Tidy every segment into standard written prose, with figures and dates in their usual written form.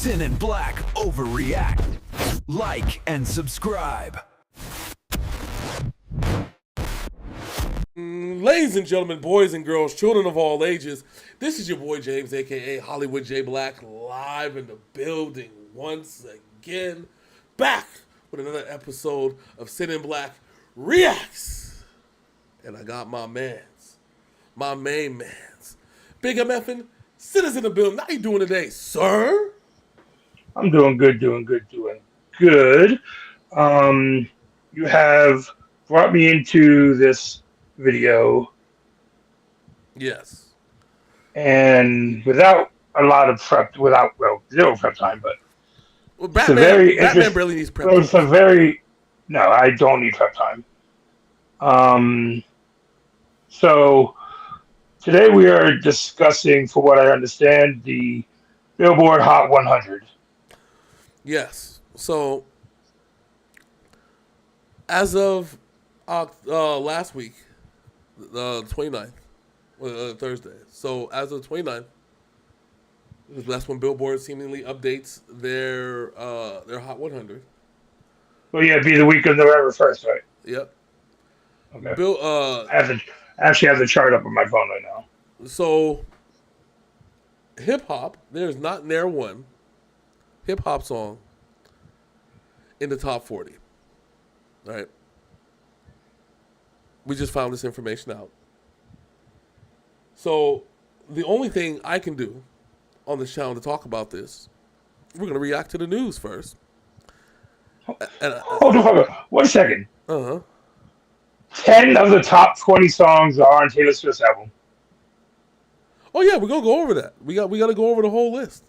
Syn and Blaq overreact. Like and subscribe. Ladies and gentlemen, boys and girls, children of all ages, this is your boy James, aka Hollywood J Black, live in the building once again, back with another episode of Syn and Blaq Reacts. And I got my main mans, Big MFing, Citizen in the building. How you doing today, sir? I'm doing good. You have brought me into this video, Yes. and without a lot of prep, zero prep time, but Well, it's a very Batman barely needs prep. It's a very no, I don't need prep time. So today we are discussing, for what I understand, the Billboard Hot 100. Yes. So, as of last week, the 29th, Thursday. So, as of 29th, that's when Billboard seemingly updates their Hot 100. Well, yeah, it'd be the week of November 1st, right? Yep. Okay. I actually have the chart up on my phone right now. So, hip hop, there's not near one hip hop song in the top 40. All right. We just found this information out. So, the only thing I can do on this channel to talk about this, we're going to react to the news first. Hold on. 1 second. 10 10 of the top 20 songs are on Taylor Swift's album. Oh yeah, we're gonna go over that. We got to go over the whole list.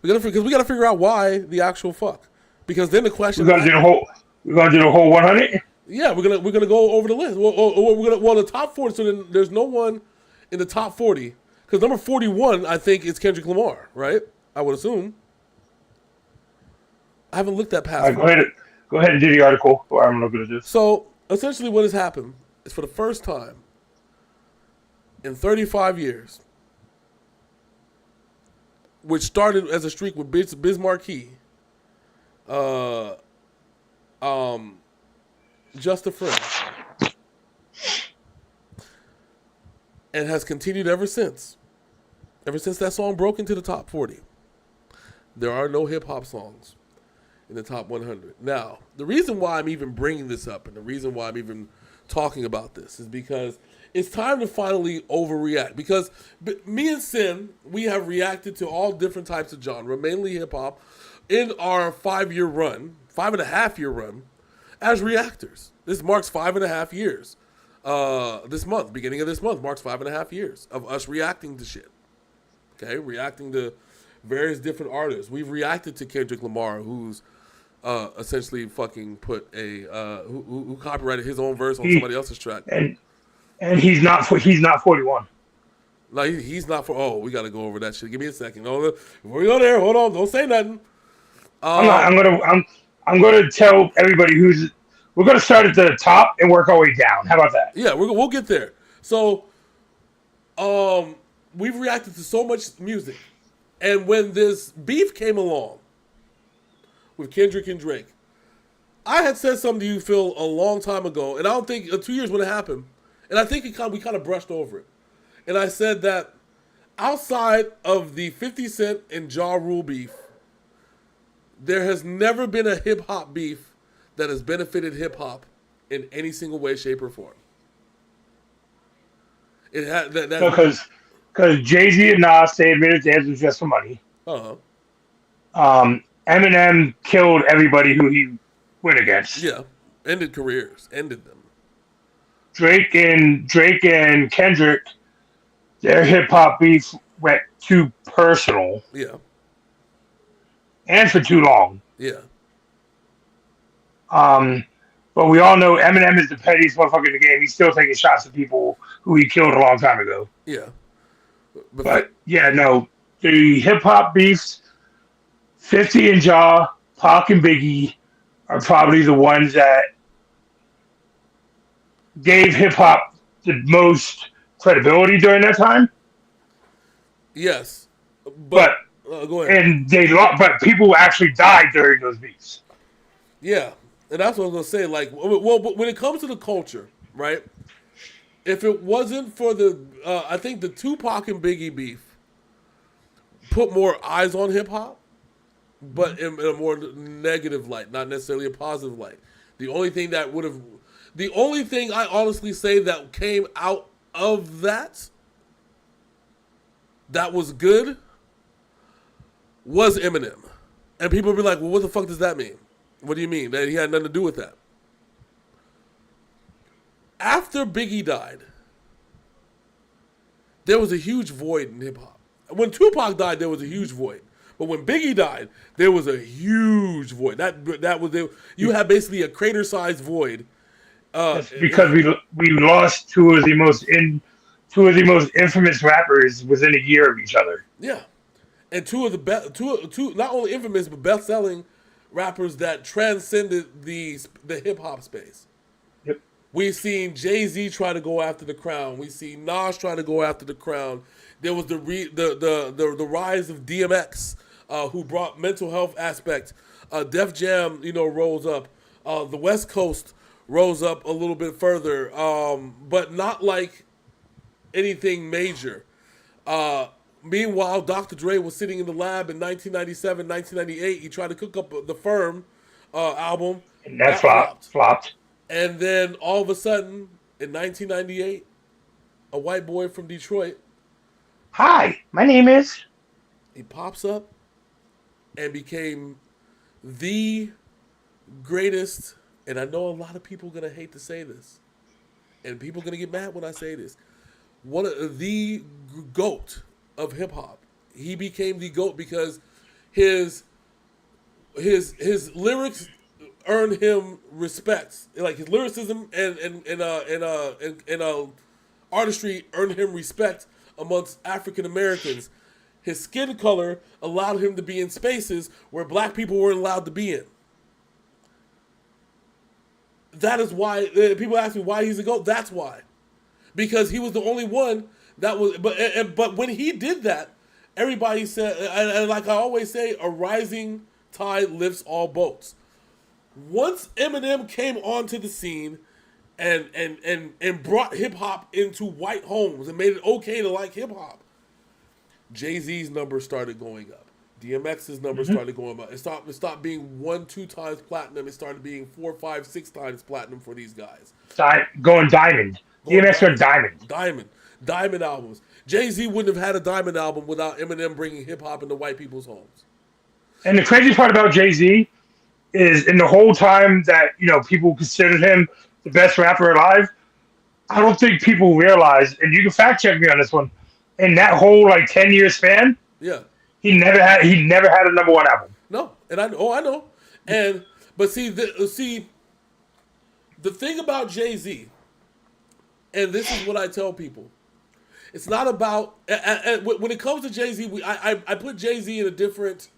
Because we got to figure out why the actual fuck. Because then the question We're gonna do the whole 100. Yeah, we're gonna go over the list. Well, the top 40. So then there's no one in the top 40 because number 41 I think is Kendrick Lamar, right? I would assume. I haven't looked at past. All right, go ahead and do the article. Or I'm looking at this. So essentially, what has happened is for the first time in 35 years, which started as a streak with Biz Markie, Just a Friend, and has continued ever since. Ever since that song broke into the top 40, there are no hip hop songs in the top 100. Now, the reason why I'm even bringing this up and the reason why I'm even talking about this is because it's time to finally overreact. Because me and Syn, we have reacted to all different types of genre, mainly hip hop, in our 5.5 year run as reactors. This marks 5.5 years. This month, beginning of this month, marks 5.5 years of us reacting to shit. Okay, reacting to various different artists. We've reacted to Kendrick Lamar, who's essentially fucking put who copyrighted his own verse on somebody else's track. And he's not 41. No, he's not for. Oh, we got to go over that shit. Give me a second. Before we go there, hold on. Don't say nothing. I'm gonna tell everybody we're gonna start at the top and work our way down. How about that? Yeah, we'll get there. So, we've reacted to so much music, and when this beef came along with Kendrick and Drake, I had said something to you, Phil, a long time ago, and I don't think 2 years would have happened. And I think we kind of brushed over it. And I said that outside of the 50 Cent and Ja Rule beef, there has never been a hip-hop beef that has benefited hip-hop in any single way, shape, or form. It had because Jay-Z and Nas say admitted dance was just for money. Eminem killed everybody who he went against. Yeah, ended careers, ended them. Drake and Kendrick, their hip hop beef went too personal. Yeah. And for too long. Yeah. But we all know Eminem is the pettiest motherfucker in the game. He's still taking shots at people who he killed a long time ago. Yeah. But yeah, no. The hip hop beefs, 50 and Ja, Pac and Biggie are probably the ones that gave hip hop the most credibility during that time. Yes, but Go ahead. And they lost, but people actually died during those beefs. Yeah, and that's what I was gonna say. Like, well, but when it comes to the culture, right? If it wasn't for I think the Tupac and Biggie beef put more eyes on hip hop, but in a more negative light, not necessarily a positive light. The only thing I honestly say that came out of that was good was Eminem. And people would be like, well, what the fuck does that mean? What do you mean? That he had nothing to do with that? After Biggie died, there was a huge void in hip hop. When Tupac died, there was a huge void. But when Biggie died, there was a huge void. That was it. You had basically a crater-sized void. That's because we lost two of the most infamous rappers within a year of each other. Yeah, and two not only infamous but best-selling rappers that transcended the hip hop space. Yep. We've seen Jay-Z try to go after the crown. We see Nas try to go after the crown. There was the rise of DMX, who brought mental health aspect. Def Jam, rose up. The West Coast rose up a little bit further, but not like anything major. Meanwhile, Dr. Dre was sitting in the lab in 1997, 1998. He tried to cook up the Firm album. And that flopped. And then all of a sudden, in 1998, a white boy from Detroit. Hi, my name is. He pops up and became the greatest. And I know a lot of people are going to hate to say this. And people are going to get mad when I say this. One of the GOAT of hip hop. He became the GOAT because his lyrics earned him respect. Like his lyricism and artistry earned him respect amongst African Americans. His skin color allowed him to be in spaces where black people weren't allowed to be in. That is why people ask me why he's a GOAT. That's why, because he was the only one that was. But when he did that, everybody said, and like I always say, a rising tide lifts all boats. Once Eminem came onto the scene and brought hip hop into white homes and made it okay to like hip hop, Jay-Z's numbers started going up. DMX's numbers started going up. It stopped being 1-2 times platinum. It started being 4, 5, 6 times platinum for these guys. Going diamond. DMX went diamond. Diamond albums. Jay-Z wouldn't have had a diamond album without Eminem bringing hip hop into white people's homes. And the crazy part about Jay-Z is, in the whole time that people considered him the best rapper alive, I don't think people realize, and you can fact check me on this one, in that whole 10-year span, yeah, he never had a number one album. No, and I know, but see the thing about Jay-Z, and this is what I tell people, it's not about when it comes to Jay-Z, I put Jay-Z in a different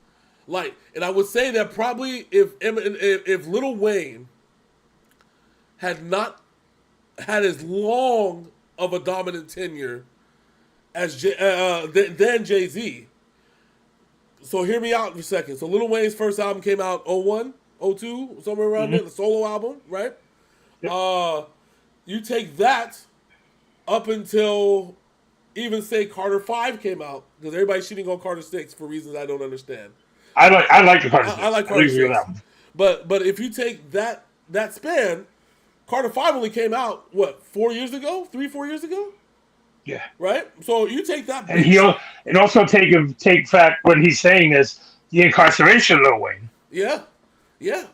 light, and I would say that probably if Lil Wayne had not had as long of a dominant tenure as than Jay-Z. So hear me out for a second. So Lil Wayne's first album came out 01, 02, somewhere around there, the solo album, right? Yep. You take that up until even say Carter 5 came out, because everybody's shitting on Carter 6 for reasons I don't understand. I like the Carter 6. I like Carter 6. But if you take that span, Carter 5 only came out, what, 4 years ago? 3-4 years ago? Yeah. Right? So you take that. And also take fact when he's saying this, the incarceration of Lil Wayne. Yeah. Yeah.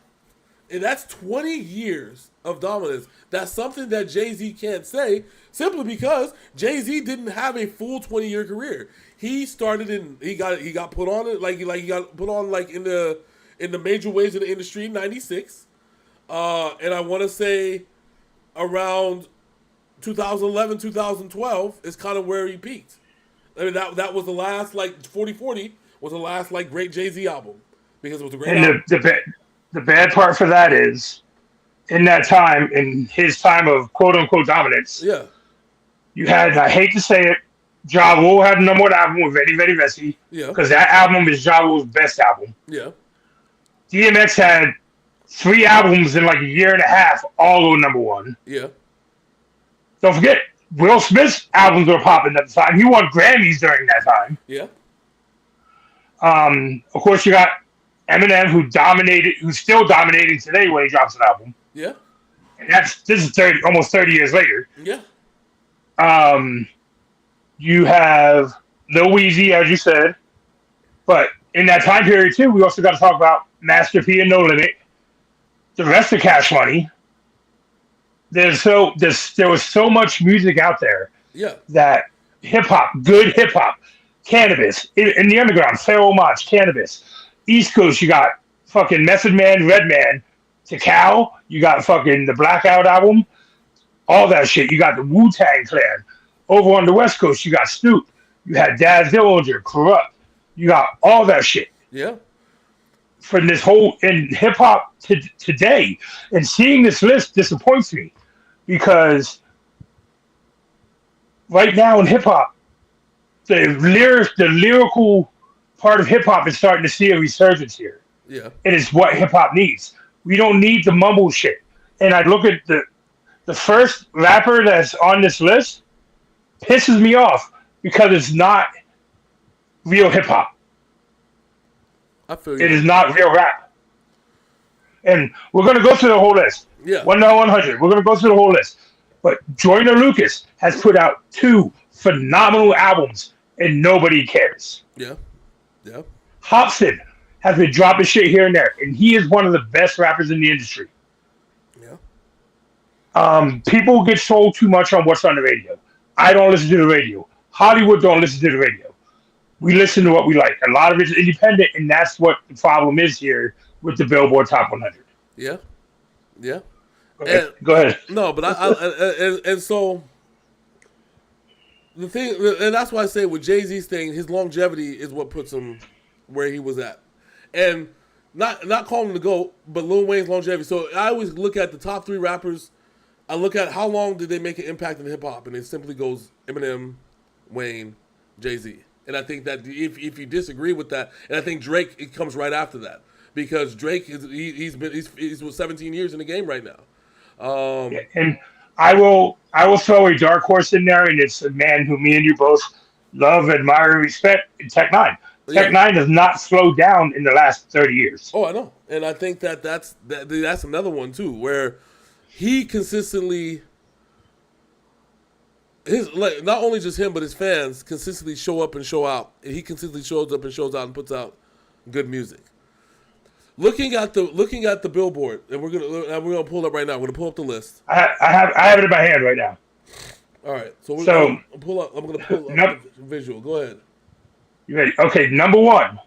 And that's 20 years of dominance. That's something that Jay-Z can't say, simply because Jay-Z didn't have a full 20-year career. He started he got put on it he got put on in the major waves of the industry in 96. And I want to say around 2011, 2012 is kind of where he peaked. I mean, that was the last 40/40 was the last great Jay-Z album, because it was a great album. The bad part for that is, in that time, in his time of quote unquote dominance, yeah, you had, I hate to say it, Ja Rule had the number one album with Very Very Messy Yeah. because that album is Ja Rule's best album. Yeah. DMX had 3 albums in like a year and a half, all go number one. Yeah. Don't forget, Will Smith's albums were popping at the time. He won Grammys during that time. Yeah. Of course, you got Eminem, who's still dominating today when he drops an album. Yeah. And this is almost 30 years later. Yeah. You have Lil Weezy, as you said, but in that time period too, we also got to talk about Master P and No Limit, the rest of Cash Money. There was so much music out there. Yeah. That hip hop, good hip hop, Cannabis in the underground, Pharaoh Monch, Cannabis. East Coast, you got fucking Method Man, Redman, Tikal. You got fucking the Blackout album, all that shit. You got the Wu-Tang Clan. Over on the West Coast, you got Snoop. You had Daz Dillinger, Corrupt. You got all that shit. Yeah. From this whole in hip hop today, and seeing this list disappoints me because right now in hip hop, the lyrical part of hip hop is starting to see a resurgence here. Yeah. It is what hip hop needs. We don't need the mumble shit. And I look at the first rapper that's on this list pisses me off because it's not real hip hop. I feel you. It is not real rap. And we're going to go through the whole list. Yeah. 1 to 100. We're going to go through the whole list. But Joyner Lucas has put out 2 phenomenal albums, and nobody cares. Yeah. Yeah. Hopsin has been dropping shit here and there, and he is one of the best rappers in the industry. Yeah. People get sold too much on what's on the radio. I don't listen to the radio. Hollywood don't listen to the radio. We listen to what we like. A lot of it's independent, and that's what the problem is here with the Billboard Top 100. Yeah. Yeah. Go ahead. No, but and so the thing, and that's why I say with Jay-Z's thing, his longevity is what puts him where he was at, and not calling him the GOAT, but Lil Wayne's longevity. So I always look at the top 3 rappers. I look at how long did they make an impact in hip hop, and it simply goes Eminem, Wayne, Jay-Z. And I think that if you disagree with that, and I think Drake, it comes right after that because Drake he's 17 years in the game right now. And I will throw a dark horse in there, and it's a man who me and you both love, admire, and respect. Tech Nine. Tech Nine has not slowed down in the last 30 years. Oh, I know, and I think that's another one too, where he consistently. Not only just him, but his fans consistently show up and show out. And he consistently shows up and shows out and puts out good music. Looking at the Billboard, and we're gonna pull it up right now. We're gonna pull up the list. I have it in my hand right now. All right, so I'm gonna pull up the visual. Go ahead. You ready? Okay, number 1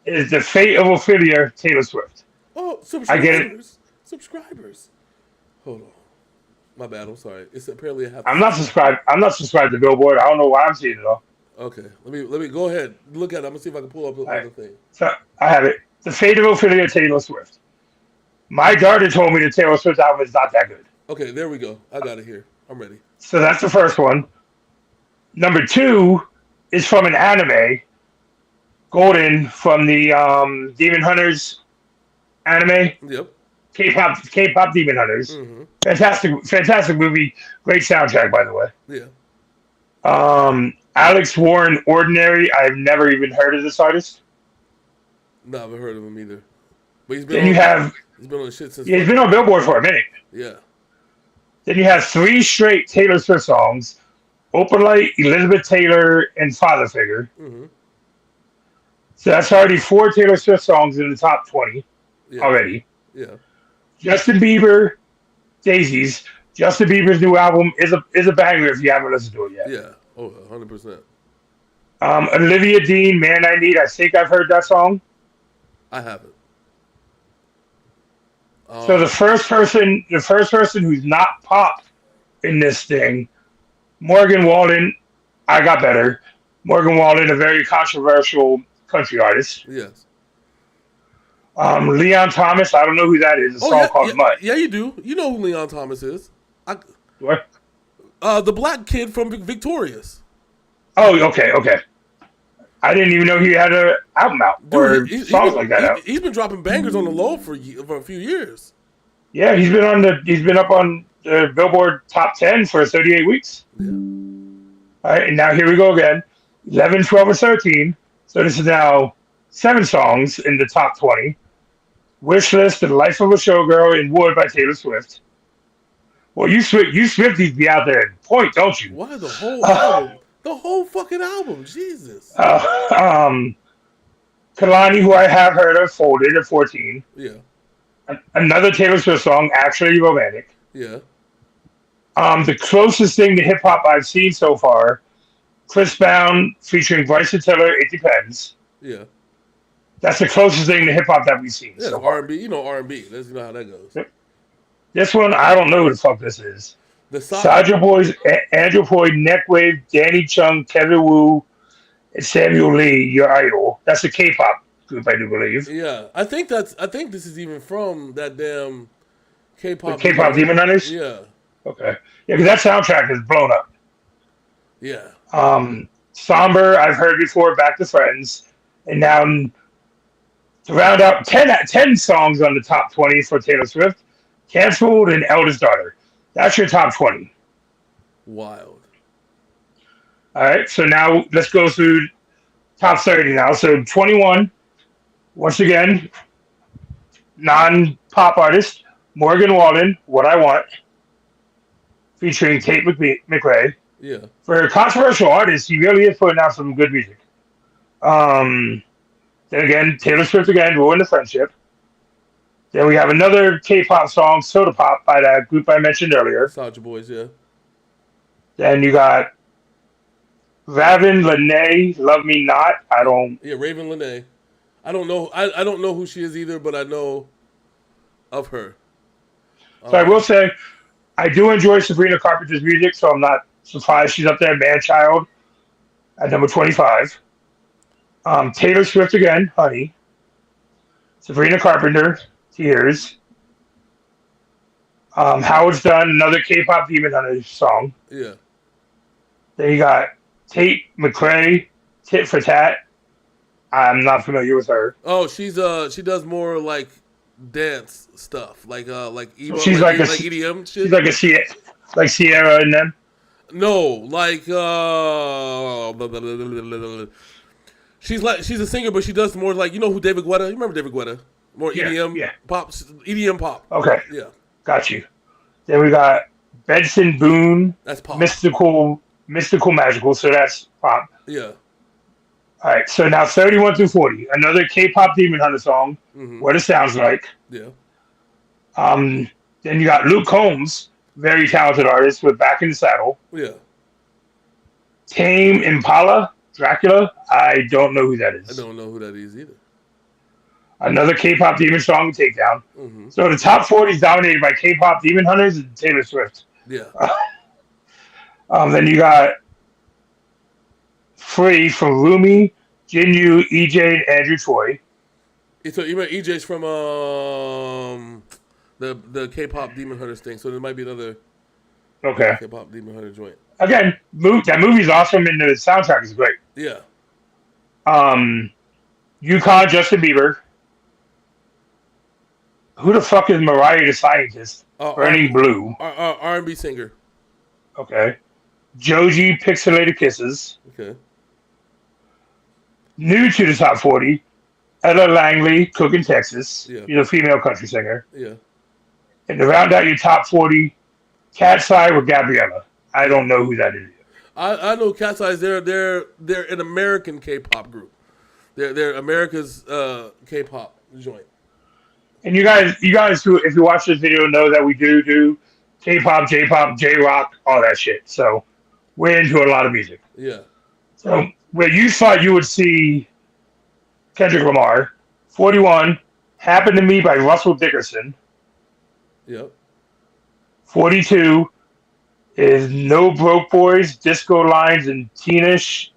is The Fate of Ophelia, Taylor Swift. Oh, subscribers! I get it. Subscribers. Hold on. My bad. I'm sorry. It's apparently a half. I'm not subscribed to Billboard. I don't know why I'm seeing it all. Okay. Let me go ahead. Look at it. I'm gonna see if I can pull up the other thing. So I have it. The Fate of Ophelia, Taylor Swift. My daughter told me the Taylor Swift album is not that good. Okay, there we go. I got it here. I'm ready. So that's the first one. Number 2 is from an anime, Golden, from the Demon Hunters anime. Yep. K-pop Demon Hunters. Mm-hmm. Fantastic movie. Great soundtrack, by the way. Yeah. Alex Warren, Ordinary. I've never even heard of this artist. No, I haven't heard of him either. But he's been on the shit since. Yeah, he's been on Billboard for a minute. Yeah. Then you have 3 straight Taylor Swift songs: Open Light, Elizabeth Taylor, and Father Figure. Mm-hmm. So that's already 4 Taylor Swift songs in the top 20 already. Yeah. Justin Bieber, Daisies. Justin Bieber's new album is a banger if you haven't listened to it yet. Yeah. Oh, 100%. Olivia Dean, Man I Need. I think I've heard that song. I haven't. So the first person who's not pop in this thing, Morgan Wallen. I Got Better. Morgan Wallen, a very controversial country artist. Yes. Leon Thomas. I don't know who that is. A song called Mutt. Yeah, you do. You know who Leon Thomas is. What? The black kid from Victorious. Oh, okay. I didn't even know he had an album out or Dude, songs like that out. he's been dropping bangers on the low for a few years. Yeah, he's been up on the Billboard Top 10 for 38 weeks. Yeah. All right, and now here we go again. 11, 12, or 13. So this is now 7 songs in the top 20. Wish List, The Life of a Showgirl, and Wood by Taylor Swift. Well, you Swifties be out there and point, don't you? Why the whole album? The whole fucking album, Jesus. Kalani, who I have heard of, Folded at 14. Yeah. Another Taylor Swift song, Actually Romantic. Yeah. The closest thing to hip hop I've seen so far, Chris Brown featuring Bryson Tiller, It Depends. Yeah. That's the closest thing to hip hop that we've seen. Yeah, so R&B. You know R&B. Let's know how that goes. Yep. This one, I don't know who the fuck this is. The Soulja Boys, Andrew Boyd, Neckwave, Danny Chung, Kevin Wu, and Samuel Lee, Your Idol. That's a K-pop group, I do believe. Yeah, I think this is even from that damn K-pop. The K-pop Demon Hunters? Yeah. Okay. Yeah, because that soundtrack is blown up. Yeah. Somber, I've heard before, Back to Friends. And now, to round out 10 songs on the top 20 for Taylor Swift, Canceled and Eldest Daughter. That's your top 20. Wild. All right, so now let's go through top 30 now. So 21, once again, non-pop artist, Morgan Wallen, What I Want, featuring Tate McRae. Yeah. For a controversial artist, he really is putting out some good music. Then again, Taylor Swift again, Ruin the Friendship. Then we have another K-pop song, Soda Pop, by that group I mentioned earlier. Soulja Boys, yeah. Then you got Raven Lenae, Love Me Not. Yeah, Raven Lenae. I don't know. I don't know who she is either, but I know of her. So I will say, I do enjoy Sabrina Carpenter's music, so I'm not surprised she's up there. Man Child at number 25. Taylor Swift again, Honey. Sabrina Carpenter, Tears. How It's Done, another K-pop Demon Hunter song. Yeah. Then you got Tate McRae, Tit for Tat. I'm not familiar with her. Oh, she does more like dance stuff, like emo, She's like like EDM shit. She's like Sierra and them. No, like she's a singer, but she does more like, you know who David Guetta? You remember David Guetta? More EDM pop, EDM pop. Okay, Yeah, got you. Then we got Benson Boone. that's pop. Mystical Magical. So that's pop. Yeah. All right. So now 31 through 40, another K-pop Demon Hunter song. Mm-hmm. What it sounds like. Yeah. Then you got Luke Combs, very talented artist with Back in the Saddle. Yeah. Tame Impala, Dracula. I don't know who that is. I don't know who that is either. Another K-pop Demon song, Takedown. Mm-hmm. So the top 40 is dominated by K-pop Demon Hunters and Taylor Swift. Yeah. Then you got Free from Rumi, Jinyu, EJ, and Andrew Choi. So you remember EJ's from the K-pop Demon Hunters thing. So there might be another Okay. K-pop Demon Hunter joint. Again, that movie's awesome and the soundtrack is great. Yeah. Yukon, Justin Bieber. Who the fuck is Mariah the Scientist? Burning Blue. R&B singer. Okay. Joji, Pixelated Kisses. Okay. New to the top 40, Ella Langley, Cookin' Texas. Yeah. She's a female country singer. Yeah. And to round out your top 40, Cat's Eye with Gabriella. I don't know who that is. I know Cat's Eyes. They're an American K-pop group. They're America's K-pop joint. And you guys who, if you watch this video, know that we do K-pop, J-pop, J-rock, all that shit. So we're into a lot of music. Yeah. So where you thought you would see Kendrick Lamar, 41, Happened to Me by Russell Dickerson. Yep. 42 is No Broke Boys, Disco Lines, and Tanash.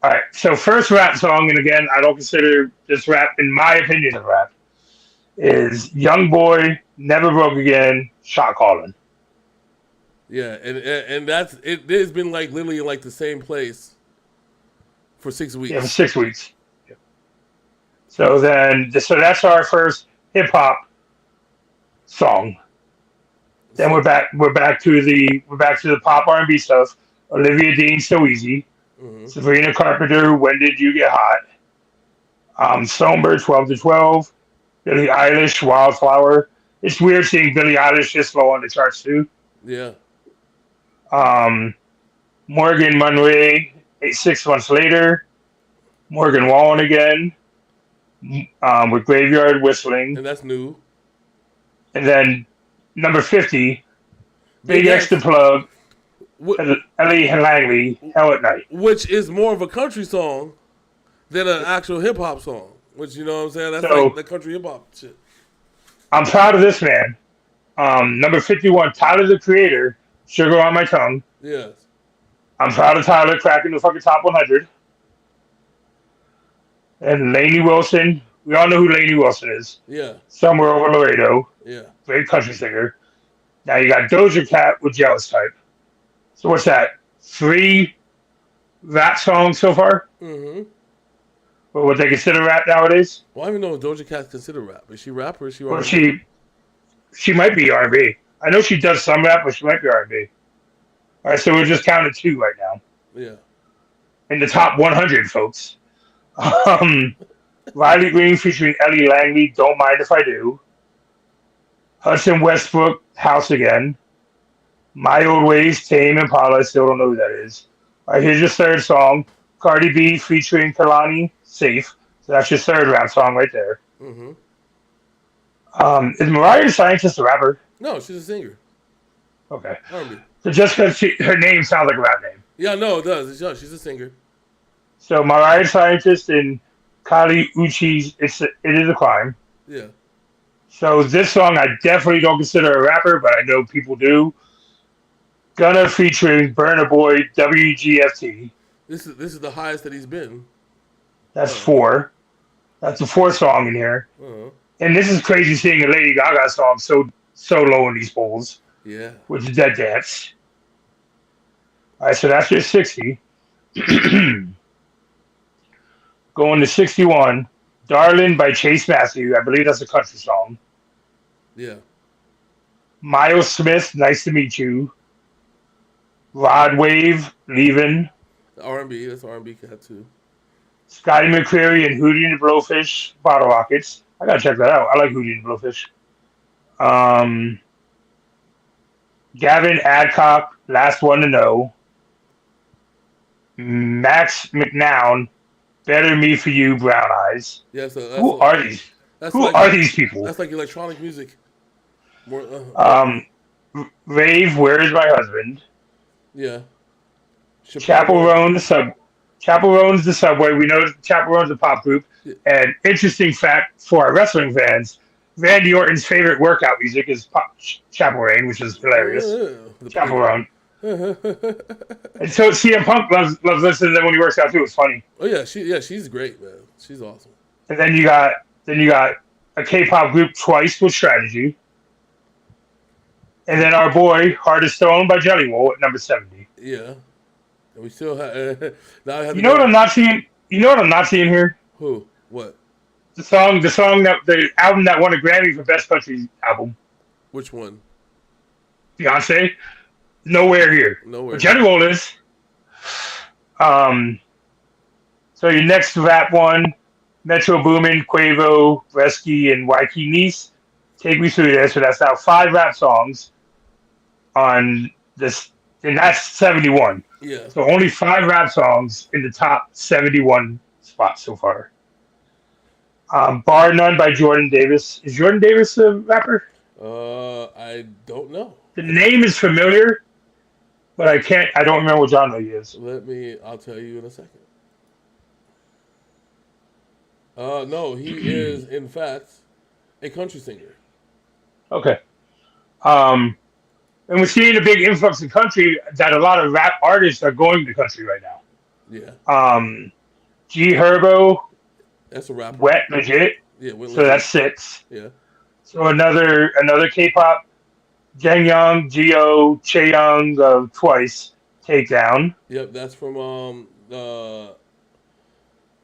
All right, so first rap song, and again, I don't consider this rap, in my opinion, a rap, is Young Boy, Never Broke Again, Shot Calling. Yeah, and that's it. It's been like literally in like the same place for 6 Yeah, for weeks. 6 weeks. Yeah. So that's our first hip hop song. Then So, we're back to the pop R&B stuff. Olivia Dean, So Easy. mhm. Sabrina Carpenter, When Did You Get Hot? Songbird, 12 to 12. Billie Eilish, Wildflower. It's weird seeing Billie Eilish this low on the charts too. Yeah, Um, Morgan Monroe, 6 months later. Morgan Wallen again, with Graveyard Whistling. and that's new. And then number 50, Big Big X the X, Plug, wh- Ellie Langley, Hell at Night. which is more of a country song than an actual hip hop song. Which you know what I'm saying? That's So like the country hip hop shit. I'm proud of this man. Number 51, Tyler the Creator, Sugar on My Tongue. Yes. I'm proud of Tyler cracking the fucking top 100. And Lainey Wilson, we all know who Lainey Wilson is. Yeah. Somewhere Over Laredo, Yeah. great country singer. Now you got Doja Cat with Jealous Type. So what's that? 3 rap songs so far? Mm-hmm. Or what they consider rap nowadays? Well, I don't even know if Doja Cat's considered rap. Is she rap or is she Or R&B? she might be R&B. I know she does some rap, but she might be R&B. All right, so we're just counting 2 right now Yeah. in the top 100, folks. Riley Green featuring Ellie Langley, Don't Mind If I Do. Hudson Westbrook, House Again. My Old Ways, Tame Impala. I still don't know who that is. All right, here's your third song. Cardi B featuring Kalani, Safe. So that's your third rap song right there. Mm-hmm. Is Mariah the Scientist a rapper? No, she's a singer. Okay. R&B. So just because her name sounds like a rap name. Yeah, no, it does. She's a singer. So Mariah the Scientist and Kali Uchis, it is a crime. Yeah. So this song I definitely don't consider a rapper, but I know people do. Gunna featuring Burna Boy, WGFT. This is the highest that he's been. That's 4. That's the 4th song in here. Uh-huh. And this is crazy seeing a Lady Gaga song so low in these polls, Yeah. which is Dead Dance. All right, so that's your 60. Going to 61, Darlin' by Chase Matthew. I believe that's a country song. Yeah. Miles Smith, Nice to Meet You. Rod Wave, Leavin'. R&B. That's R&B cat too. Scotty McCreery and Hootie and the Blowfish, Bottle Rockets. I gotta check that out. I like Hootie and the Blowfish. Gavin Adcock, Last One to Know. Max McNown, Better Me for You, Brown Eyes. Yeah. So Who are these? Who like, are these people? That's like electronic music. More. Rave, Where Is My Husband? Yeah. Chaperone, the Subway. We know Chaperone's a pop group. Yeah. And interesting fact for our wrestling fans, Randy Orton's favorite workout music is Chaperone, which is hilarious. Chaperone. And so CM Punk loves listening to them when he works out too. It's funny. Oh yeah, she's great, man. She's awesome. And then you got a K-pop group Twice with Strategy. And then our boy Heart of Stone by Jelly Roll at number 70. Yeah. And we still have. Now I have You know what I'm not seeing? You know what I'm not seeing here? Who? What? The album that won a Grammy for Best Country Album. Which one? Beyonce. Nowhere here. Nowhere. But Jelly Roll is. So your next rap one, Metro Boomin, Quavo, Bresky, and Waikiki Nice. Take me through this. So that's now 5 rap songs on this, and that's 71. Yeah. So only 5 rap songs in the top 71 spots so far. Bar None by Jordan Davis. Is Jordan Davis a rapper? I don't know. The name is familiar, but I don't remember what genre he is. I'll tell you in a second. No, he is in fact a country singer. Okay. And we're seeing a big influx in country that a lot of rap artists are going to country right now. Yeah. G Herbo, That's a rapper. Wet Legit. Yeah. So that's 6. Yeah. So another K-pop, Jangyoung, Geo, Chaeyoung of Twice, Takedown. Yep, that's from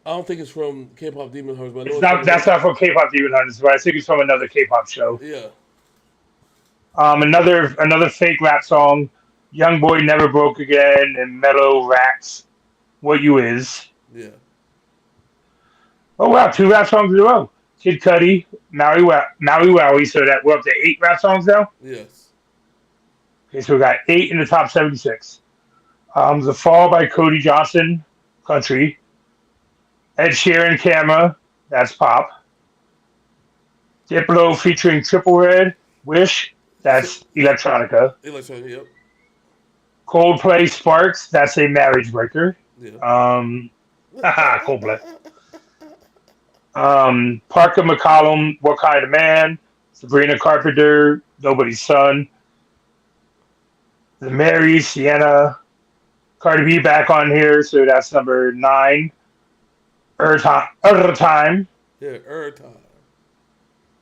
I don't think it's from K-pop Demon Hunters, but I know It's it's from not. That's another. not from K-pop Demon Hunters, but I think it's from another K-pop show. Yeah, Another fake rap song, Young Boy Never Broke Again, and Mellow Racks, What You Is. yeah. Oh wow, two rap songs in a row. Kid Cudi, Maui Wowie, so that we're up to 8 rap songs now. Yes. Okay, so we got 8 in the top 76. The Fall by Cody Johnson, country. Ed Sheeran, Camera, that's pop. Diplo featuring Triple Red, Wish, So, that's electronica. electronic. Yep. Coldplay, Sparks, that's a marriage breaker. Yeah. Haha, Coldplay. Parker McCollum, What Kind of Man? Sabrina Carpenter, Nobody's Son. The Mary, Sienna. Cardi B back on here, so that's number 9. Other Time. Yeah. Time.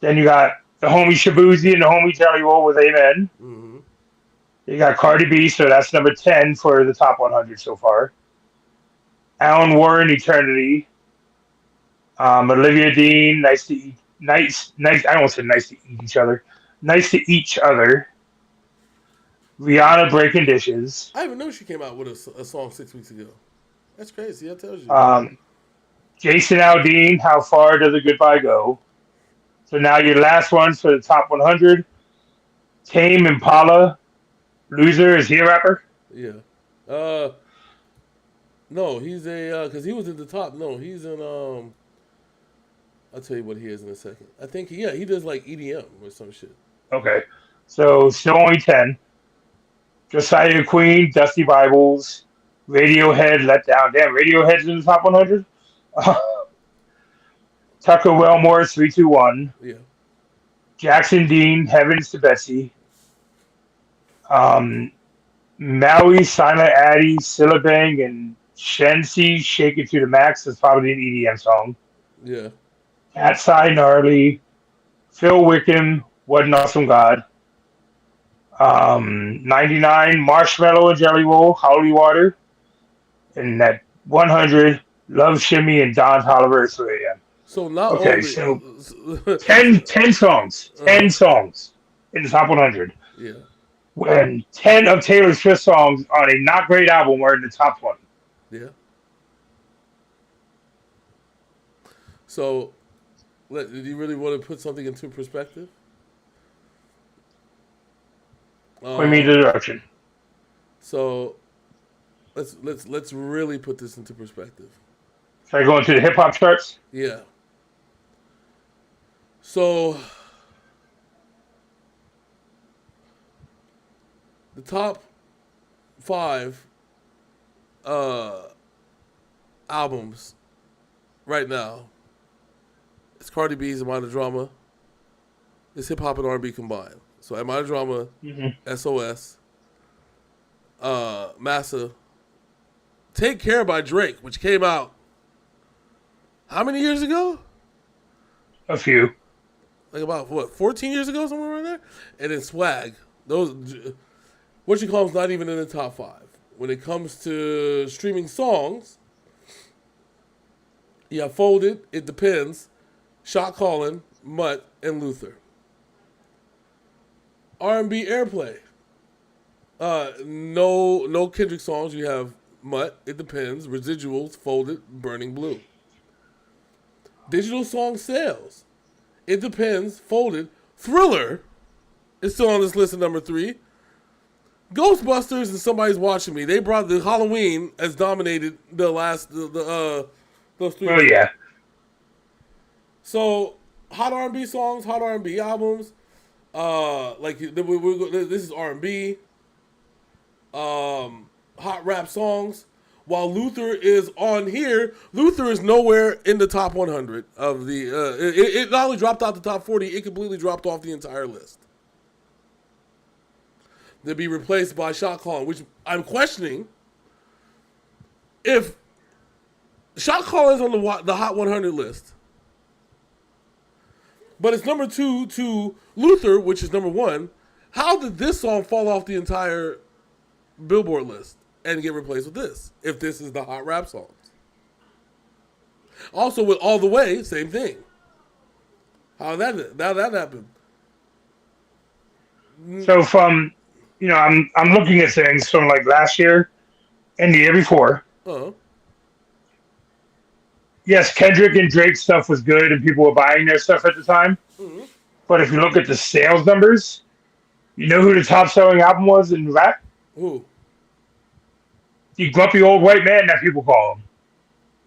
Then you got the homie Shabuzi and the homie Jelly Roll with Amen. Mm-hmm. You got Cardi B, so that's number 10 for the top 100 so far. Alan Warren, Eternity. Olivia Dean, Nice to Eat. Nice. I don't say nice to eat each other. Nice to each other. Rihanna, Breaking Dishes. I even know she came out with a song 6 weeks ago. That's crazy. That tells you. Jason Aldean, How Far Does a Goodbye Go? So now your last ones for the top 100. Tame Impala, Loser, is he a rapper? Yeah. No, he's a because he was at the top. No, he's in I'll tell you what he is in a second. I think he does like EDM or some shit. Okay. So still only 10. Josiah Queen, Dusty Bibles, Radiohead, Let Down. Damn, Radiohead's in the top 100. Tucker Wellmore, 321. Yeah. Jackson Dean, Heavens to Betsy. Maui, Silent Addy, Syllabang, and Shensi, Shake It to the Max. That's probably an EDM song. Yeah. Catseye, Gnarly. Phil Wickham, What an Awesome God. 99, Marshmallow and Jelly Roll, Holy Water. And that 100, Love Shimmy and Don Toliver, 3 a.m. So not Okay, only so 10 songs. 10 songs in the top 100. yeah. When 10 of Taylor Swift songs on a not great album are in the top 20. Yeah. So, did you really want to put something into perspective? Point me in the direction. So, let's really put this into perspective. Should I go into the hip hop charts? Yeah. So, the top 5 albums right now, it's Cardi B's Am I the Drama. It's hip hop and R&B combined. So Am I the Drama, SOS, Massa, Take Care by Drake, which came out how many years ago? A few. Like about 14 years ago, somewhere around there. And then Swag. Those what you call is not even in the top 5. When it comes to streaming songs, you have Folded, It Depends, Shot Callin', Mutt, and Luther. R&B airplay. No Kendrick songs. You have Mutt, It Depends, Residuals, Folded, Burning Blue. Digital song sales. It Depends, Folded, Thriller is still on this list at number 3. Ghostbusters and Somebody's Watching Me. They brought the Halloween as dominated those 3. Oh, yeah. So, hot R&B songs, hot R&B albums. This is R&B. Hot rap songs. While Luther is on here, Luther is nowhere in the top 100 of the. It not only dropped out the top 40, it completely dropped off the entire list. To be replaced by Shot Calling, which I'm questioning if Shot Calling is on the Hot 100 list. But it's number 2 to Luther, which is number 1. How did this song fall off the entire Billboard list and get replaced with this, if this is the hot rap songs? Also, with All the Way, same thing. How did that happen? So from, I'm looking at things from like last year and the year before. Uh-huh. Yes, Kendrick and Drake stuff was good and people were buying their stuff at the time. Mm-hmm. But if you look at the sales numbers, you know who the top selling album was in rap? Who? The grumpy old white man that people call him.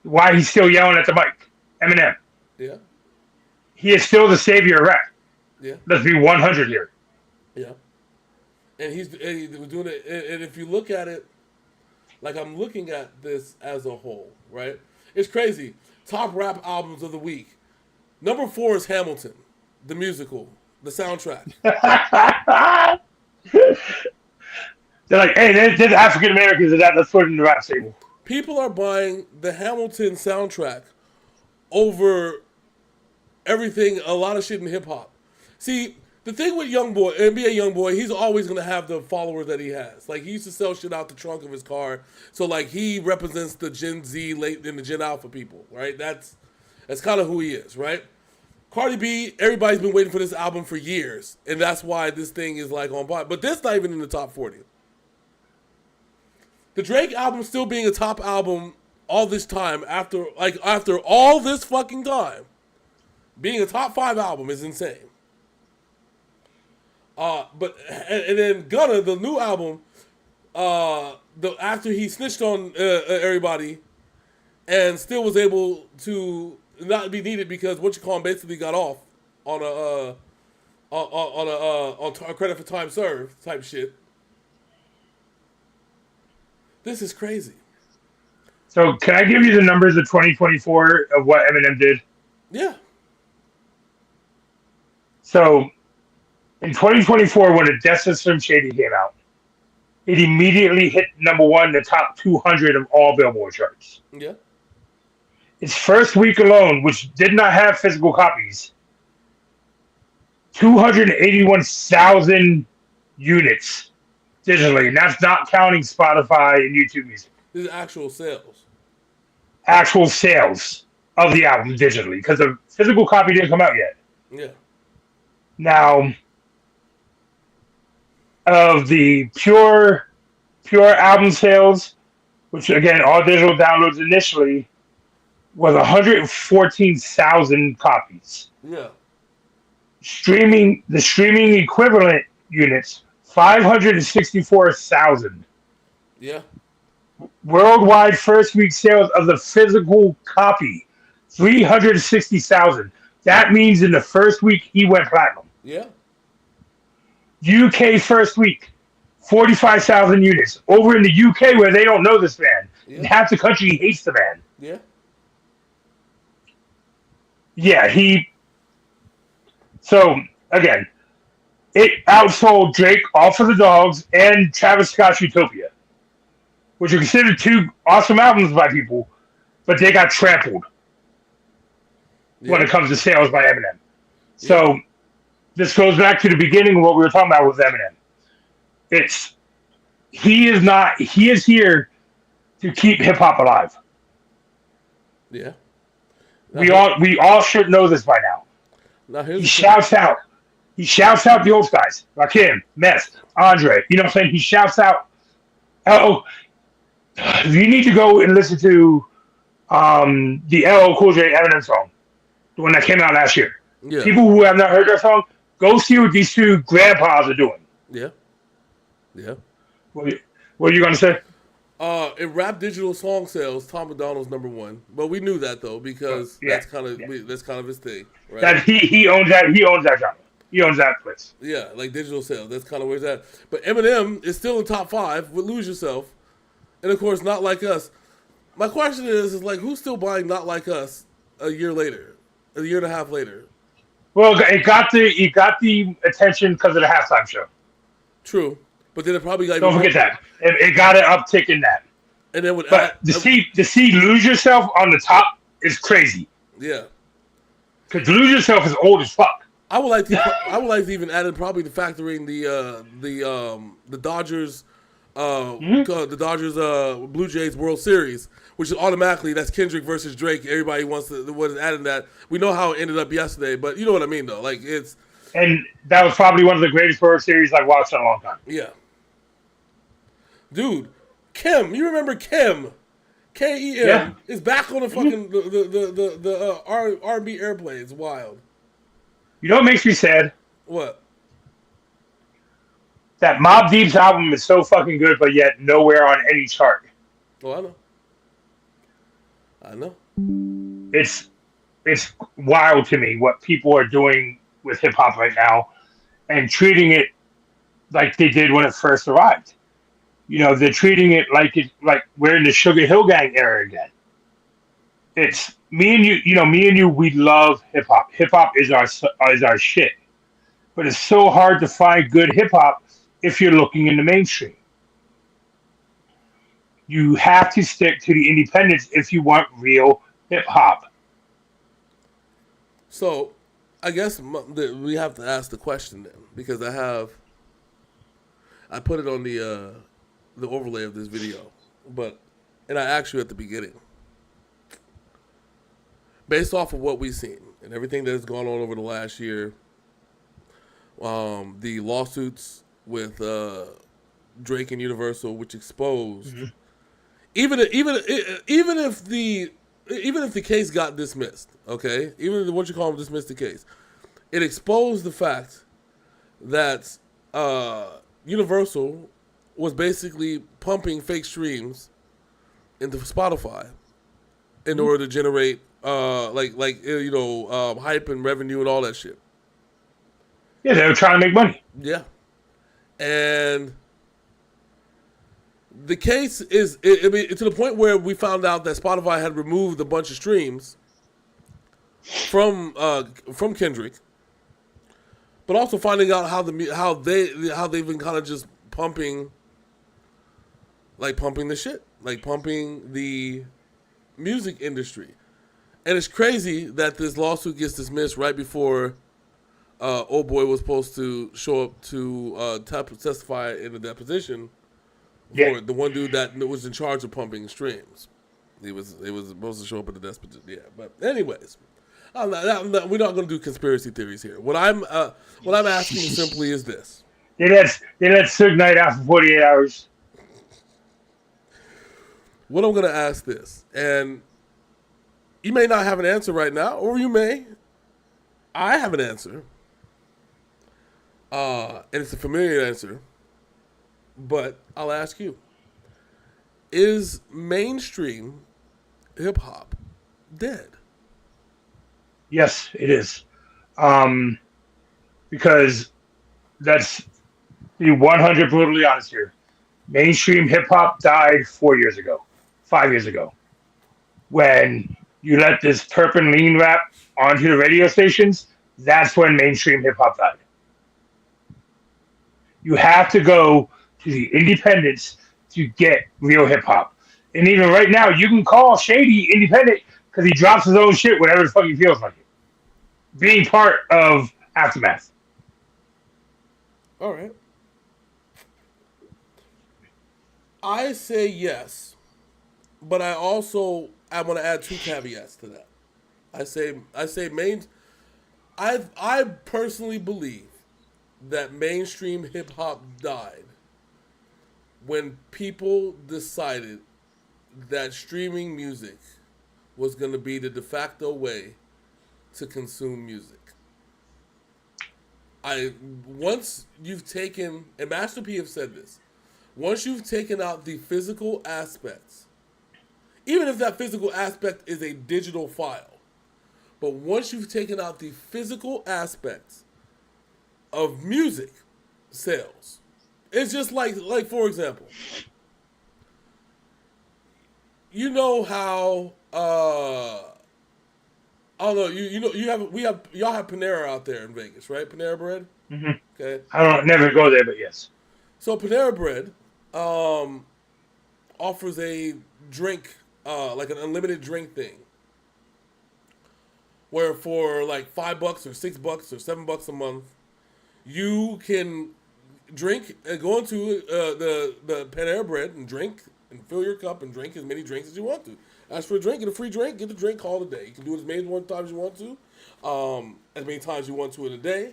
Why he's still yelling at the mic? Eminem. Yeah. He is still the savior of rap. Yeah. Let's be 100 here. Yeah. And he was doing it. And if you look at it, like I'm looking at this as a whole, right? It's crazy. Top rap albums of the week. Number 4 is Hamilton, the musical, the soundtrack. They're like, hey, there's African Americans in that. Let's put it in the rap table. People are buying the Hamilton soundtrack over everything, a lot of shit in hip hop. See, the thing with NBA Youngboy, he's always gonna have the followers that he has. Like, he used to sell shit out the trunk of his car, so like he represents the Gen Z, late in the Gen Alpha people, right? That's kind of who he is, right? Cardi B, everybody's been waiting for this album for years, and that's why this thing is like on by. But this not even in the top 40. The Drake album still being a top album all this time after all this fucking time, being a top 5 album is insane. But then Gunna, the new album, after he snitched on everybody, and still was able to not be needed because basically got off on a credit for time served type shit. This is crazy. So can I give you the numbers of 2024 of what Eminem did? Yeah. So in 2024, when the Death of Slim Shady came out, it immediately hit number 1 in the top 200 of all Billboard charts. Yeah. Its first week alone, which did not have physical copies, 281,000 units digitally, and that's not counting Spotify and YouTube Music. This is actual sales. Actual sales of the album digitally, because the physical copy didn't come out yet. Yeah. Now, of the pure album sales, which again, all digital downloads initially, was 114,000 copies. Yeah. The streaming equivalent units, 564,000. Yeah. Worldwide first week sales of the physical copy, 360,000. That means in the first week he went platinum. Yeah. UK first week, 45,000 units. Over in the UK where they don't know this man. Yeah. Half the country hates the man. Yeah. Yeah, So, again, it outsold Drake, All for the Dogs, and Travis Scott's Utopia, which are considered 2 awesome albums by people, but they got trampled when it comes to sales by Eminem. So, this goes back to the beginning of what we were talking about with Eminem. He is here to keep hip-hop alive. Yeah. We all should know this by now. He shouts out the old guys, Rakim, Meth, Andre. You know what I'm saying? He shouts out. Oh, you need to go and listen to the LL Cool J Eminem song, the one that came out last year. Yeah. People who have not heard that song, go see what these 2 grandpas are doing. Yeah. Yeah. What are you going to say? In rap digital song sales, Tom McDonald's number 1, but we knew that though because that's kind of his thing, right? That he owns that genre. He owns that place. Yeah, like digital sales. That's kind of where it's at. But Eminem is still in top 5 with "Lose Yourself," and of course, "Not Like Us." My question is like, who's still buying "Not Like Us" a year and a half later? Well, it got the attention because of the halftime show. True. But then it probably got don't forget that it got an uptick in that. And then to see "Lose Yourself" on the top is crazy. Yeah. Because Lose Yourself is old as fuck. I would like to even add in probably the factoring the Dodgers the Dodgers Blue Jays World Series, which is automatically that's Kendrick versus Drake. Everybody wants to was adding that. We know how it ended up yesterday, but you know what I mean though. Like it's And that was probably one of the greatest World Series I've watched in a long time. yeah, dude. Kim, you remember Kim? Kem Yeah. is back on the fucking the R&B airplane. It's wild. You know what makes me sad? What? That Mobb Deep's album is so fucking good, but yet nowhere on any chart. Oh, I know. It's wild to me what people are doing with hip hop right now and treating it like they did when it first arrived. You know, they're treating it like we're in the Sugar Hill Gang era again. It's me and you. You know, me and you. We love hip hop. Hip hop is our shit. But it's so hard to find good hip hop if you're looking in the mainstream. You have to stick to the independents if you want real hip hop. So, I guess we have to ask the question then, because I put it on the overlay of this video, and I asked you at the beginning, based off of what we've seen and everything that has gone on over the last year, the lawsuits with Drake and Universal, which exposed, even if the case got dismissed, okay, even if what you call them dismissed the case, it exposed the fact that Universal was basically pumping fake streams into Spotify in order to generate hype and revenue and all that shit. Yeah, they were trying to make money. Yeah, and the case is, I mean, to the point where we found out that Spotify had removed a bunch of streams from Kendrick, but also finding out how they've been kind of just pumping the shit, like pumping the music industry, and it's crazy that this lawsuit gets dismissed right before old boy was supposed to show up to testify in the deposition. Yeah. For the one dude that was in charge of pumping streams. He was supposed to show up at the deposition. Yeah, but anyways, we're not going to do conspiracy theories here. What I'm asking simply is this: They let Suge Knight out for 48 hours. What I'm going to ask this, and you may not have an answer right now, or you may. I have an answer, and it's a familiar answer. But I'll ask you, is mainstream hip-hop dead? Yes, it is. Because let's be 100 brutally honest here. Mainstream hip-hop died 5 years ago. When you let this perp and lean rap onto the radio stations, that's when mainstream hip-hop died. You have to go to the independents to get real hip hop. And even right now, you can call Shady independent because he drops his own shit whenever the fuck he feels like it. Being part of Aftermath. All right. I say yes, but I want to add two caveats to that. I personally believe that mainstream hip hop died when people decided that streaming music was going to be the de facto way to consume music. Once you've taken, and Master P have said this, once you've taken out the physical aspects, even if that physical aspect is a digital file, but once you've taken out the physical aspects of music sales, it's just like for example, you know how I don't know, y'all have Panera out there in Vegas, right? Panera Bread. Mm-hmm. Okay. I don't never go there, but yes. So Panera Bread offers a drink, like an unlimited drink thing, where for like $5 or $6 or $7 a month, you can drink and go into the Panera Bread and drink and fill your cup and drink as many drinks as you want to. Ask for a drink, get a free drink, get the drink, call it a day. You can do it as many times you want to, as many times you want to in a day,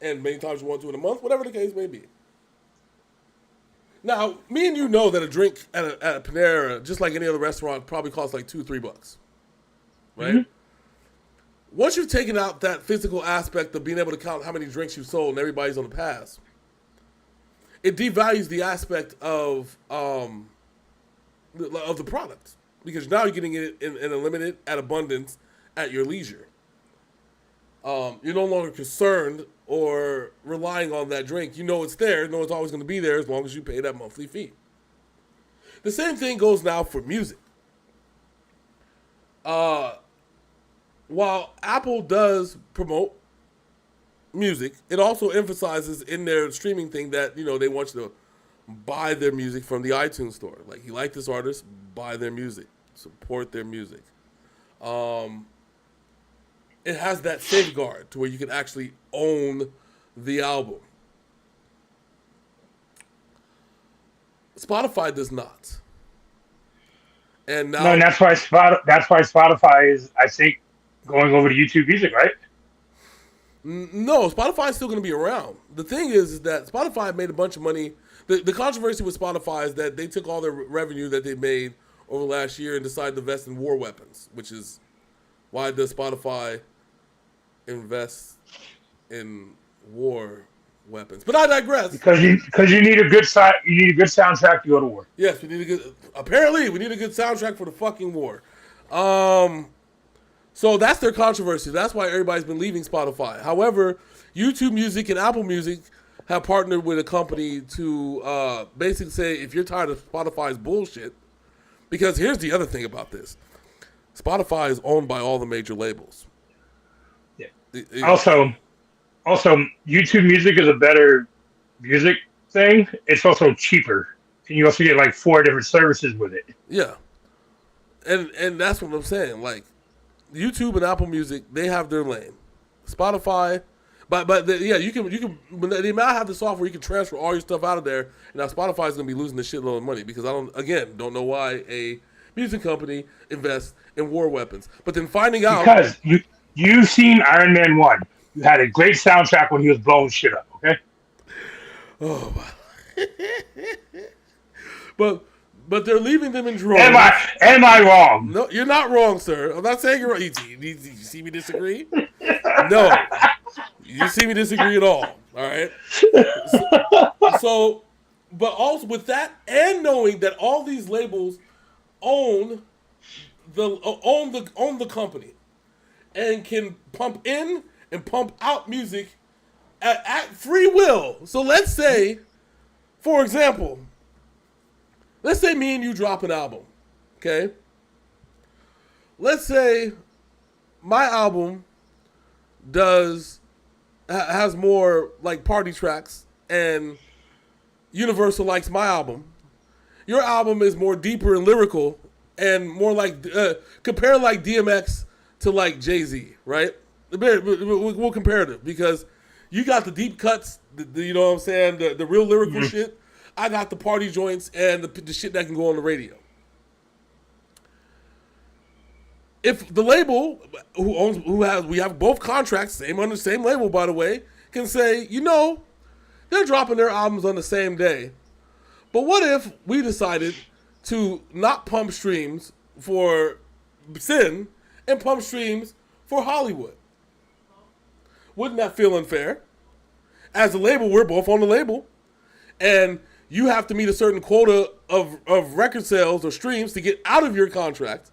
and many times you want to in a month, whatever the case may be. Now, me and you know that a drink at a Panera, just like any other restaurant, probably costs like $2-3, right? Mm-hmm. Once you've taken out that physical aspect of being able to count how many drinks you've sold and everybody's on the pass, it devalues the aspect of the product, because now you're getting it in a limited at abundance at your leisure. You're no longer concerned or relying on that drink. You know it's there. You know it's always going to be there as long as you pay that monthly fee. The same thing goes now for music. While Apple does promote music, it also emphasizes in their streaming thing that, you know, they want you to buy their music from the iTunes store. Like, you like this artist, buy their music, support their music. It has that safeguard to where you can actually own the album. Spotify does not. And now, no, and that's why Spotify is, I think, going over to YouTube Music, right? No, Spotify is still going to be around. The thing is that Spotify made a bunch of money. The controversy with Spotify is that they took all their revenue that they made over the last year and decided to invest in war weapons, which is why does Spotify invest in war weapons? But I digress. Because you need a good soundtrack to go to war. Yes, we need a good soundtrack for the fucking war. So that's their controversy. That's why everybody's been leaving Spotify. However, YouTube Music and Apple Music have partnered with a company to basically say, if you're tired of Spotify's bullshit, because here's the other thing about this. Spotify is owned by all the major labels. Yeah. Also, YouTube Music is a better music thing. It's also cheaper. And you also get like 4 different services with it. Yeah. And that's what I'm saying. Like, YouTube and Apple Music, they have their lane. Spotify, you can they might have the software you can transfer all your stuff out of there. And now Spotify is going to be losing a shitload of money because I don't know why a music company invests in war weapons. But then finding out, because you've seen Iron Man 1. You had a great soundtrack when he was blowing shit up. Okay. Oh, but they're leaving them in droves. Am I wrong? No, you're not wrong, sir. I'm not saying you're wrong. You see me disagree? No. You see me disagree at all. All right? So, but also with that and knowing that all these labels own the company and can pump in and pump out music at free will. So let's say, for example, let's say me and you drop an album, okay? Let's say my album has more like party tracks and Universal likes my album. Your album is more deeper and lyrical and more like, compare like DMX to like Jay-Z, right? We'll compare it because you got the deep cuts, you know what I'm saying, the real lyrical shit. I got the party joints and the shit that can go on the radio. If the label we have both contracts, under the same label, by the way, can say, you know, they're dropping their albums on the same day. But what if we decided to not pump streams for Syn and pump streams for Hollywood? Wouldn't that feel unfair? As a label, we're both on the label. And you have to meet a certain quota of record sales or streams to get out of your contract.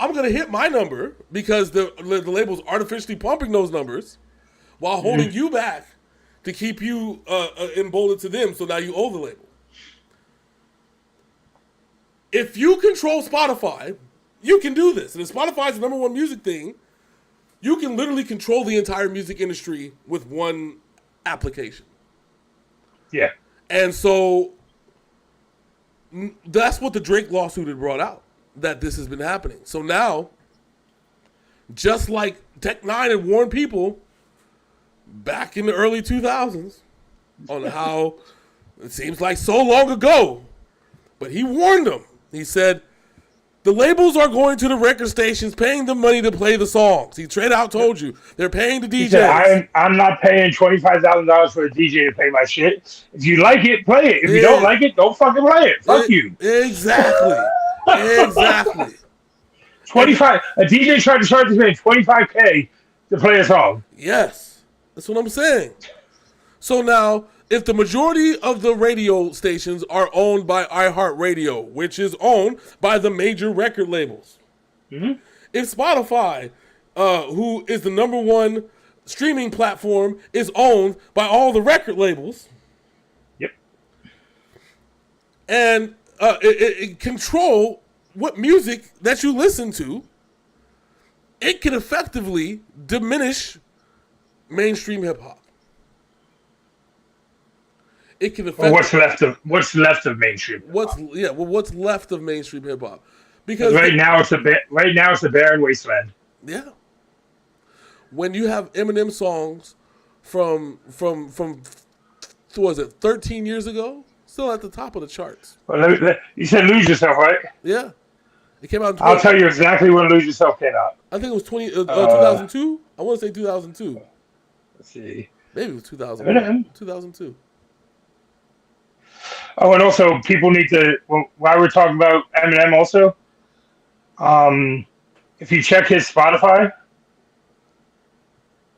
I'm going to hit my number because the label's artificially pumping those numbers while holding you back to keep you emboldened to them, so now you owe the label. If you control Spotify, you can do this. And if Spotify is the number one music thing, you can literally control the entire music industry with one application. Yeah. And so that's what the Drake lawsuit had brought out, that this has been happening. So now Just like Tech Nine had warned people back in the early 2000s on how it seems like so long ago. But he warned them. He said, the labels are going to the record stations, paying them money to play the songs. He straight out told you. They're paying the DJs. He said, I'm not paying $25,000 for a DJ to play my shit. If you like it, play it. If you don't like it, don't fucking play it. Fuck you. Exactly. Exactly. 25. A DJ tried to charge me $25K to play a song. Yes. That's what I'm saying. So now, if the majority of the radio stations are owned by iHeartRadio, which is owned by the major record labels, if Spotify, who is the number one streaming platform, is owned by all the record labels, and it control what music that you listen to, it can effectively diminish mainstream hip hop. It can affect what's left of mainstream. What's left of mainstream hip hop? Because right now it's a barren wasteland. Yeah. When you have Eminem songs from what was it, 13 years ago, still at the top of the charts. Well, you said Lose Yourself, right? Yeah. It came out in I'll tell you exactly when Lose Yourself came out. I think it was 2002. I want to say 2002. Let's see. Maybe it was 2002. Oh, and also people need to, while we're talking about Eminem also, if you check his Spotify,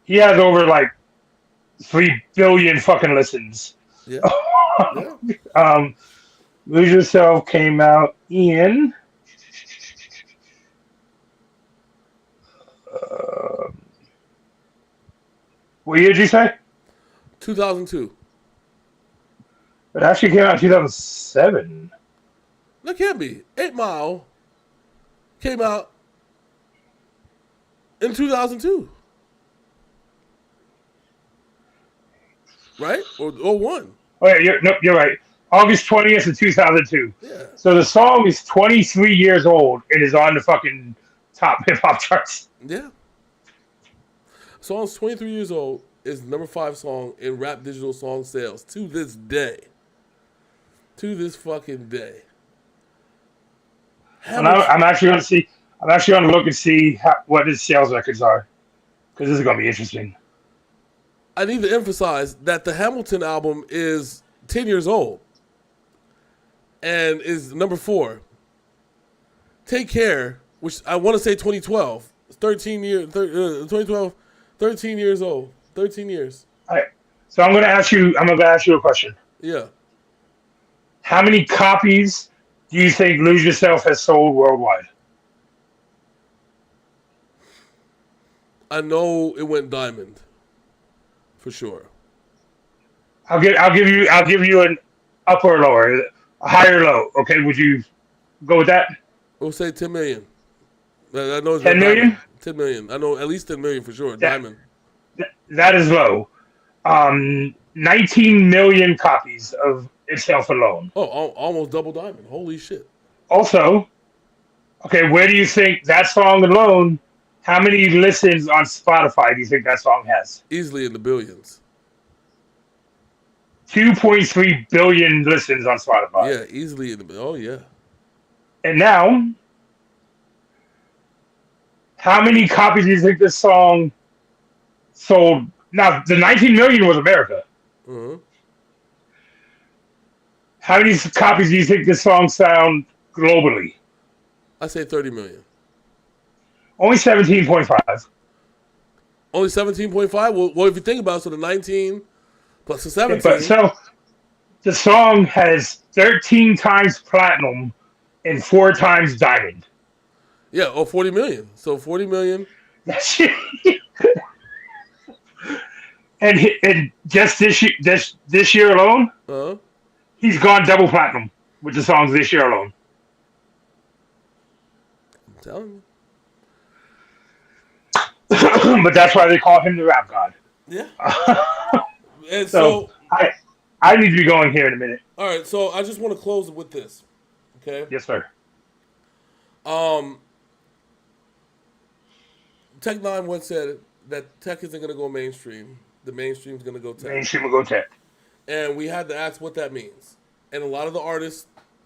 he has over like 3 billion fucking listens. Yeah. Lose Yourself came out in what year did you say? 2002. It actually came out in 2007. That can't be. 8 Mile came out in 2002. Right? Or 01. Oh, yeah, you're right. August 20th of 2002. Yeah. So the song is 23 years old and is on the fucking top hip-hop charts. Yeah. Song's 23 years old, is number 5 song in Rap Digital song sales to this day. To this fucking day. And I'm actually going to see. I'm actually going to look and see what his sales records are, because this is going to be interesting. I need to emphasize that the Hamilton album is 10 years old and is number 4. Take Care, which I want to say 2012. 2012, 13 years old. 13 years. All right. So I'm going to ask you a question. Yeah. How many copies do you think Lose Yourself has sold worldwide? I know it went diamond. For sure. I'll give you an upper or lower, a higher or low. Okay, would you go with that? We'll say 10 million. I know it's 10 million? Diamond. 10 million. I know at least 10 million for sure. Diamond. That is low. 19 million copies of itself alone. Oh, almost double diamond. Holy shit. Also, okay, where do you think that song alone, how many listens on Spotify do you think that song has? Easily in the billions. 2.3 billion listens on Spotify. Yeah, easily in the billions. Oh, yeah. And now, how many copies do you think this song sold? Now, the 19 million was America. Uh-huh. How many copies do you think this song sound globally? I say 30 million. Only 17.5. Only 17.5? Well, if you think about it, so the 19 plus the 17. But so, the song has 13 times platinum and 4 times diamond. Yeah, 40 million. So 40 million. That shit. And just this year alone, he's gone double platinum with the songs this year alone. I'm telling you. But that's why they call him the rap god. Yeah. And so I need to be going here in a minute. All right, so I just want to close with this. Okay? Yes, sir. Tech Nine once said that tech isn't going to go mainstream. The mainstream's going to go tech. Mainstream will go tech. And we had to ask what that means. And a lot of the artists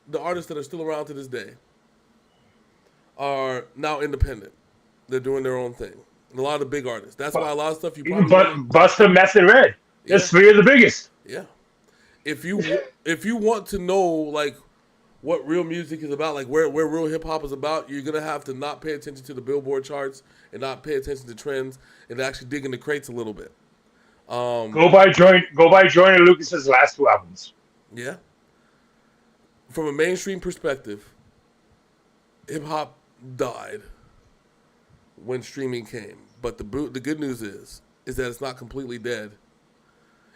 that are still around to this day, are now independent. They're doing their own thing. And a lot of the big artists. That's why a lot of stuff you probably Busta, Method, Red. That's three of the biggest. Yeah. If you want to know like what real music is about, like where real hip hop is about, you're gonna have to not pay attention to the Billboard charts and not pay attention to trends and actually dig in the crates a little bit. Go by Joyner Lucas's last two albums. Yeah. From a mainstream perspective, hip hop died when streaming came. But the good news is that it's not completely dead.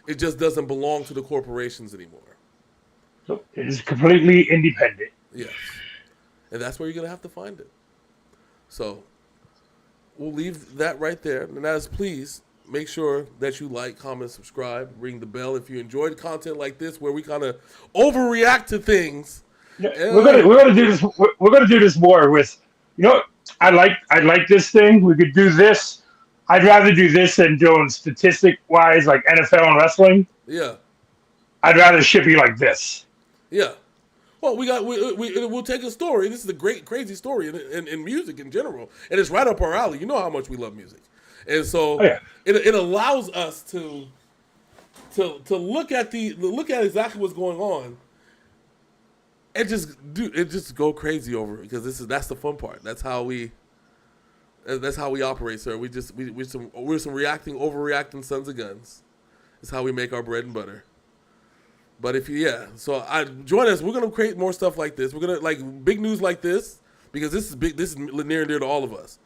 It just doesn't belong to the corporations anymore. So it is completely independent. Yes. And that's where you're going to have to find it. So we'll leave that right there. And as please, make sure that you like, comment, subscribe, ring the bell if you enjoyed content like this where we kind of overreact to things. Yeah, we're gonna do this. We're gonna do this more with. I like this thing. We could do this. I'd rather do this than doing statistic wise like NFL and wrestling. Yeah. I'd rather ship you like this. Yeah. Well, we'll take a story. This is a great, crazy story in music in general, and it's right up our alley. You know how much we love music, and so it allows us to look at exactly what's going on, and just go crazy over it because that's the fun part. That's how we operate, sir. We're some overreacting sons of guns. It's how we make our bread and butter. But join us. We're gonna create more stuff like this. We're gonna like big news like this because this is big. This is near and dear to all of us.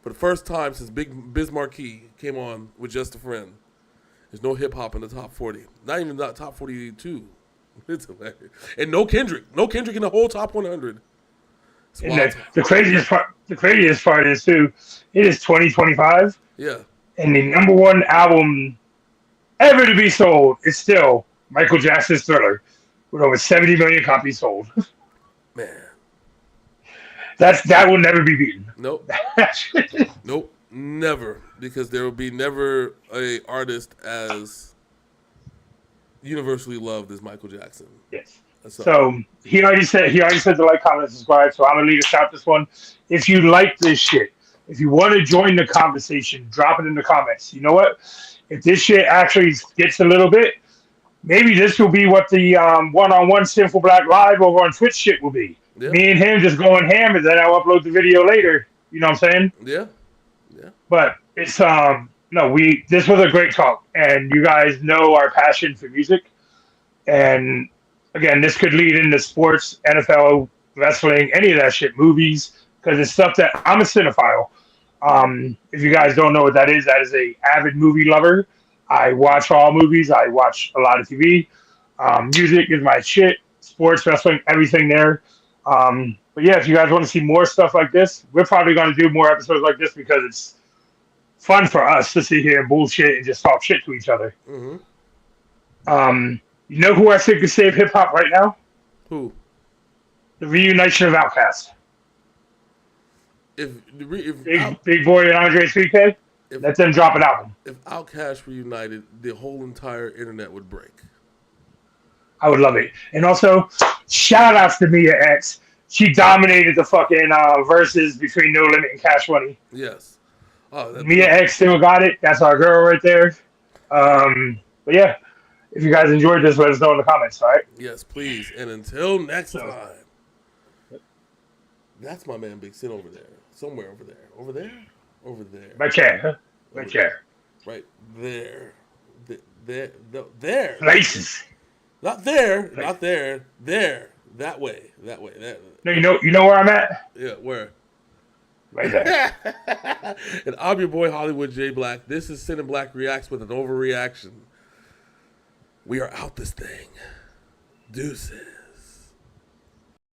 For the first time since Biz Markie came on with Just a Friend, there's no hip hop in the top 40. Not even the top 42. It's hilarious. And no Kendrick in the whole top 100. And the craziest part is too. It is 2025. Yeah. And the number one album ever to be sold is still Michael Jackson's Thriller, with over 70 million copies sold. Man, that will never be beaten. Nope. Nope, never, because there will be never a artist as universally loved as Michael Jackson. Yes. So he already said to like, comment, and subscribe. So I'm gonna lead us out this one. If you like this shit, if you want to join the conversation, drop it in the comments. You know what? If this shit actually gets a little bit. Maybe this will be what the one-on-one Syn Blaq live over on Twitch shit will be. Yeah. Me and him just going ham, and then I'll upload the video later. You know what I'm saying? Yeah. Yeah. But it's this was a great talk, and you guys know our passion for music. And again, this could lead into sports, NFL, wrestling, any of that shit, movies, because it's stuff that I'm a cinephile. If you guys don't know what that is a avid movie lover. I watch all movies. I watch a lot of TV. Music is my shit. Sports, wrestling, everything there. But yeah, if you guys want to see more stuff like this, we're probably going to do more episodes like this because it's fun for us to sit here and bullshit and just talk shit to each other. Mm-hmm. You know who I think could save hip hop right now? Who? The reunition of Outkast. If Big Boy and Andre 3K. Let them drop an album. If Outkast reunited, the whole entire internet would break. I would love it. And also, shout outs to Mia X. She dominated the fucking verses between No Limit and Cash Money. Yes. Mia X still got it. That's our girl right there. But yeah, if you guys enjoyed this, let us know in the comments, all right? Yes, please. And until next time. That's my man Big Syn over there. Somewhere over there. Over there? Over there. Right there. Right there. Right there. There. Places. Not there. Places. Not there. There. That way. That way. That. No, you know where I'm at? Yeah, where? Right there. And I'm your boy Hollywood J Blaq. This is Syn Blaq Reacts with an overreaction. We are out this thing. Deuces.